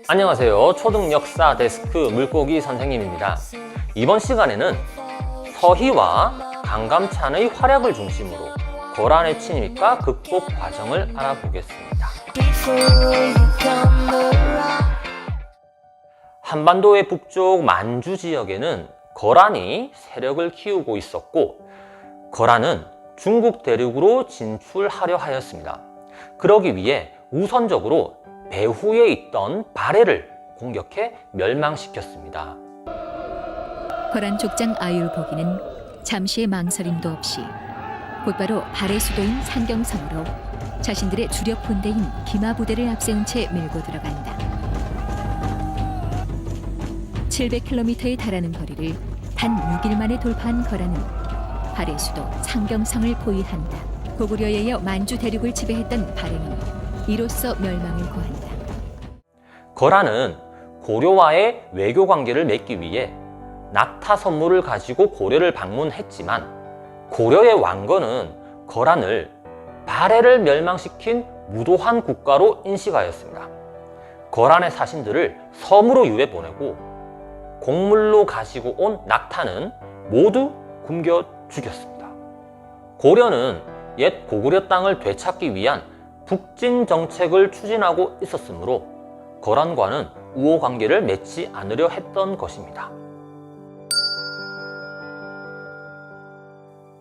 안녕하세요. 초등역사 데스크 물고기 선생님입니다. 이번 시간에는 서희와 강감찬의 활약을 중심으로 거란의 침입과 극복 과정을 알아보겠습니다. 한반도의 북쪽 만주 지역에는 거란이 세력을 키우고 있었고, 거란은 중국 대륙으로 진출하려 하였습니다. 그러기 위해 우선적으로 배후에 있던 발해를 공격해 멸망시켰습니다. 거란 족장 아율보기는 잠시의 망설임도 없이 곧바로 발해 수도인 상경성으로 자신들의 주력 본대인 기마 부대를 앞세운 채 밀고 들어간다. 700km에 달하는 거리를 단 6일 만에 돌파한 거란은 발해 수도 상경성을 포위한다. 고구려에 이어 만주 대륙을 지배했던 발해는 이로써 멸망을 고한다. 거란은 고려와의 외교 관계를 맺기 위해 낙타 선물을 가지고 고려를 방문했지만, 고려의 왕건은 거란을 발해를 멸망시킨 무도한 국가로 인식하였습니다. 거란의 사신들을 섬으로 유해 보내고 곡물로 가지고 온 낙타는 모두 굶겨 죽였습니다. 고려는 옛 고구려 땅을 되찾기 위한 북진 정책을 추진하고 있었으므로 거란과는 우호 관계를 맺지 않으려 했던 것입니다.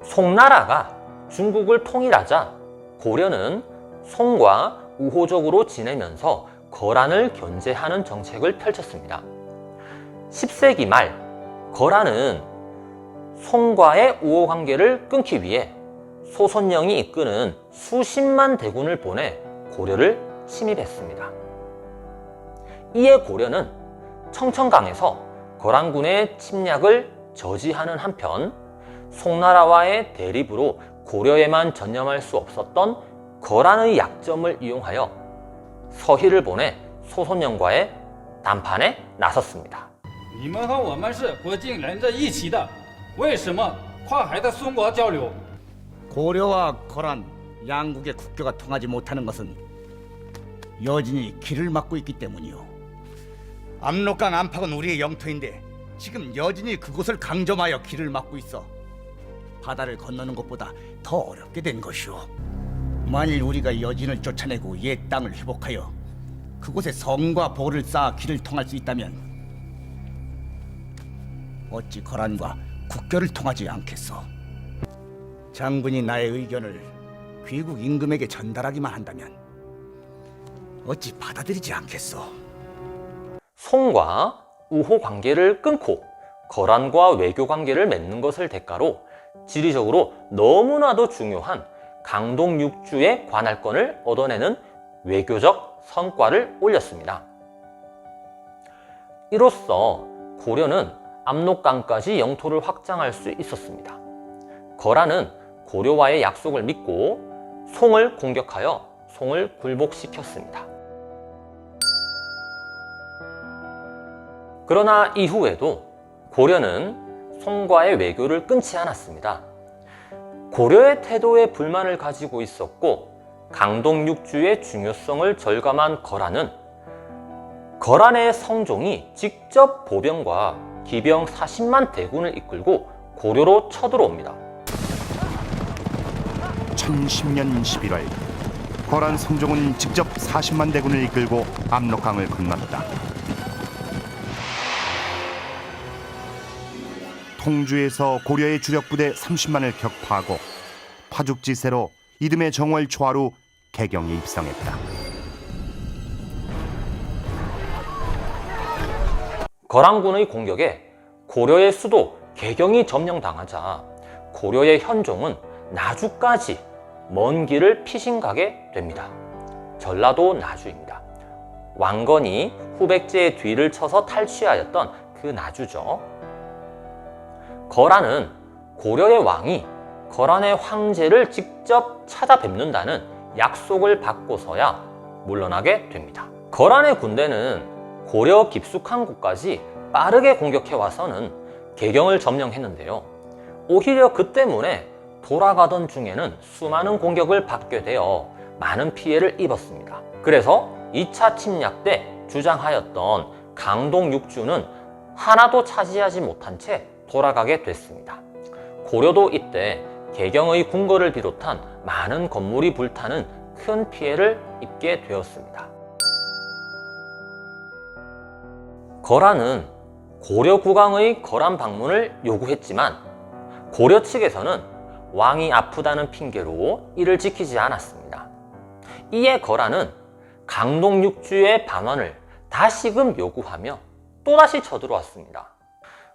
송나라가 중국을 통일하자 고려는 송과 우호적으로 지내면서 거란을 견제하는 정책을 펼쳤습니다. 10세기 말 거란은 송과의 우호 관계를 끊기 위해 소손영이 이끄는 수십만 대군을 보내 고려를 침입했습니다. 이에 고려는 청천강에서 거란군의 침략을 저지하는 한편, 송나라와의 대립으로 고려에만 전념할 수 없었던 거란의 약점을 이용하여 서희를 보내 소손영과의談判에 나섰습니다. 你们和我们是国境连在一起的，为什么跨海的宋国交流？ 고려와 거란 양국의 국교가 통하지 못하는 것은 여진이 길을 막고 있기 때문이요. 압록강 안팎은 우리의 영토인데 지금 여진이 그곳을 강점하여 길을 막고 있어 바다를 건너는 것보다 더 어렵게 된 것이오. 만일 우리가 여진을 쫓아내고 옛 땅을 회복하여 그곳에 성과 보를 쌓아 길을 통할 수 있다면 어찌 거란과 국교를 통하지 않겠소? 장군이 나의 의견을 귀국 임금에게 전달하기만 한다면 어찌 받아들이지 않겠소? 송과 우호 관계를 끊고 거란과 외교 관계를 맺는 것을 대가로 지리적으로 너무나도 중요한 강동 6주의 관할권을 얻어내는 외교적 성과를 올렸습니다. 이로써 고려는 압록강까지 영토를 확장할 수 있었습니다. 거란은 고려와의 약속을 믿고 송을 공격하여 송을 굴복시켰습니다. 그러나 이후에도 고려는 송과의 외교를 끊지 않았습니다. 고려의 태도에 불만을 가지고 있었고, 강동 6주의 중요성을 절감한 거란은 거란의 성종이 직접 보병과 기병 40만 대군을 이끌고 고려로 쳐들어옵니다. 1010년 11월 거란 성종은 직접 40만 대군을 이끌고 압록강을 건넜다. 통주에서 고려의 주력 부대 30만을 격파하고 파죽지세로 이듬해 정월 초하루 개경에 입성했다. 거란군의 공격에 고려의 수도 개경이 점령당하자 고려의 현종은 나주까지 먼 길을 피신가게 됩니다. 전라도 나주입니다. 왕건이 후백제의 뒤를 쳐서 탈취하였던 그 나주죠. 거란은 고려의 왕이 거란의 황제를 직접 찾아뵙는다는 약속을 받고서야 물러나게 됩니다. 거란의 군대는 고려 깊숙한 곳까지 빠르게 공격해와서는 개경을 점령했는데요. 오히려 그 때문에 돌아가던 중에는 수많은 공격을 받게 되어 많은 피해를 입었습니다. 그래서 2차 침략 때 주장하였던 강동 6주는 하나도 차지하지 못한 채 돌아가게 됐습니다. 고려도 이때 개경의 궁궐을 비롯한 많은 건물이 불타는 큰 피해를 입게 되었습니다. 거란은 고려 국왕의 거란 방문을 요구했지만 고려 측에서는 왕이 아프다는 핑계로 이를 지키지 않았습니다. 이에 거란은 강동 6주의 반환을 다시금 요구하며 또다시 쳐들어왔습니다.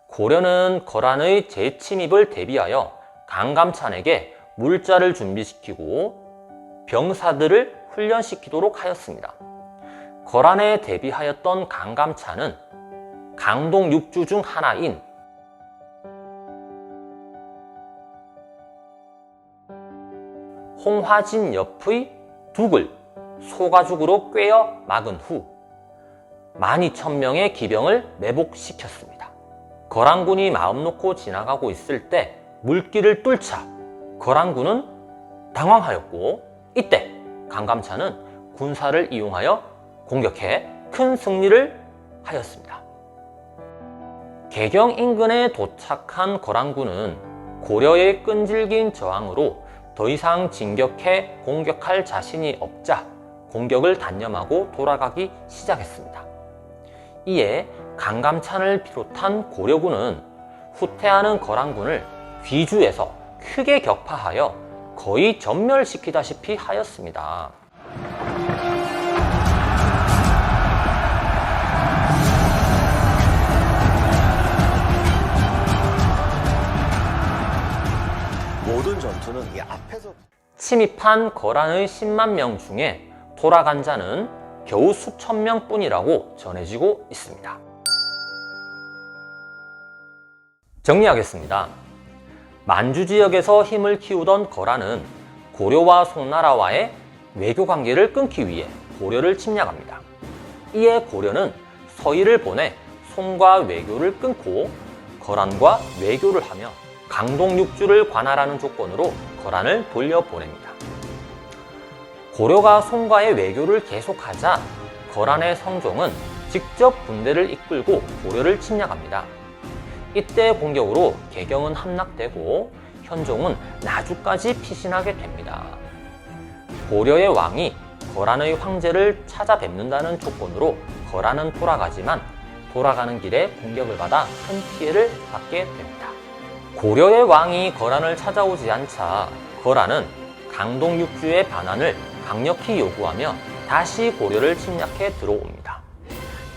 고려는 거란의 재침입을 대비하여 강감찬에게 물자를 준비시키고 병사들을 훈련시키도록 하였습니다. 거란에 대비하였던 강감찬은 강동 6주 중 하나인 홍화진 옆의 둑을 소가죽으로 꿰어 막은 후 12,000명의 기병을 매복시켰습니다. 거란군이 마음 놓고 지나가고 있을 때 물길을 뚫자 거란군은 당황하였고, 이때 강감찬은 군사를 이용하여 공격해 큰 승리를 하였습니다. 개경 인근에 도착한 거란군은 고려의 끈질긴 저항으로 더 이상 진격해 공격할 자신이 없자 공격을 단념하고 돌아가기 시작했습니다. 이에 강감찬을 비롯한 고려군은 후퇴하는 거란군을 귀주에서 크게 격파하여 거의 전멸시키다시피 하였습니다. 모든 전투는 이 앞에서 침입한 거란의 10만 명 중에 돌아간 자는 겨우 수천 명뿐이라고 전해지고 있습니다. 정리하겠습니다. 만주 지역에서 힘을 키우던 거란은 고려와 송나라와의 외교 관계를 끊기 위해 고려를 침략합니다. 이에 고려는 서희를 보내 송과 외교를 끊고 거란과 외교를 하며 강동 6주를 관할하는 조건으로 거란을 돌려보냅니다. 고려가 송과의 외교를 계속하자 거란의 성종은 직접 군대를 이끌고 고려를 침략합니다. 이때 공격으로 개경은 함락되고 현종은 나주까지 피신하게 됩니다. 고려의 왕이 거란의 황제를 찾아뵙는다는 조건으로 거란은 돌아가지만 돌아가는 길에 공격을 받아 큰 피해를 받게 됩니다. 고려의 왕이 거란을 찾아오지 않자 거란은 강동 6주의 반환을 강력히 요구하며 다시 고려를 침략해 들어옵니다.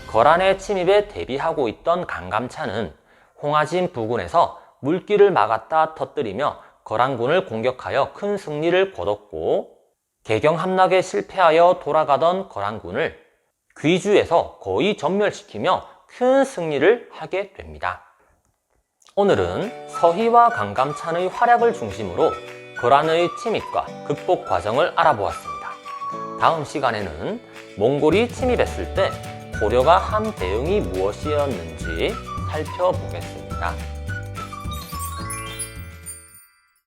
거란의 침입에 대비하고 있던 강감찬은 홍화진 부근에서 물길을 막았다 터뜨리며 거란군을 공격하여 큰 승리를 거뒀고, 개경 함락에 실패하여 돌아가던 거란군을 귀주에서 거의 전멸시키며 큰 승리를 하게 됩니다. 오늘은 서희와 강감찬의 활약을 중심으로 거란의 침입과 극복 과정을 알아보았습니다. 다음 시간에는 몽골이 침입했을 때 고려가 한 대응이 무엇이었는지 살펴보겠습니다.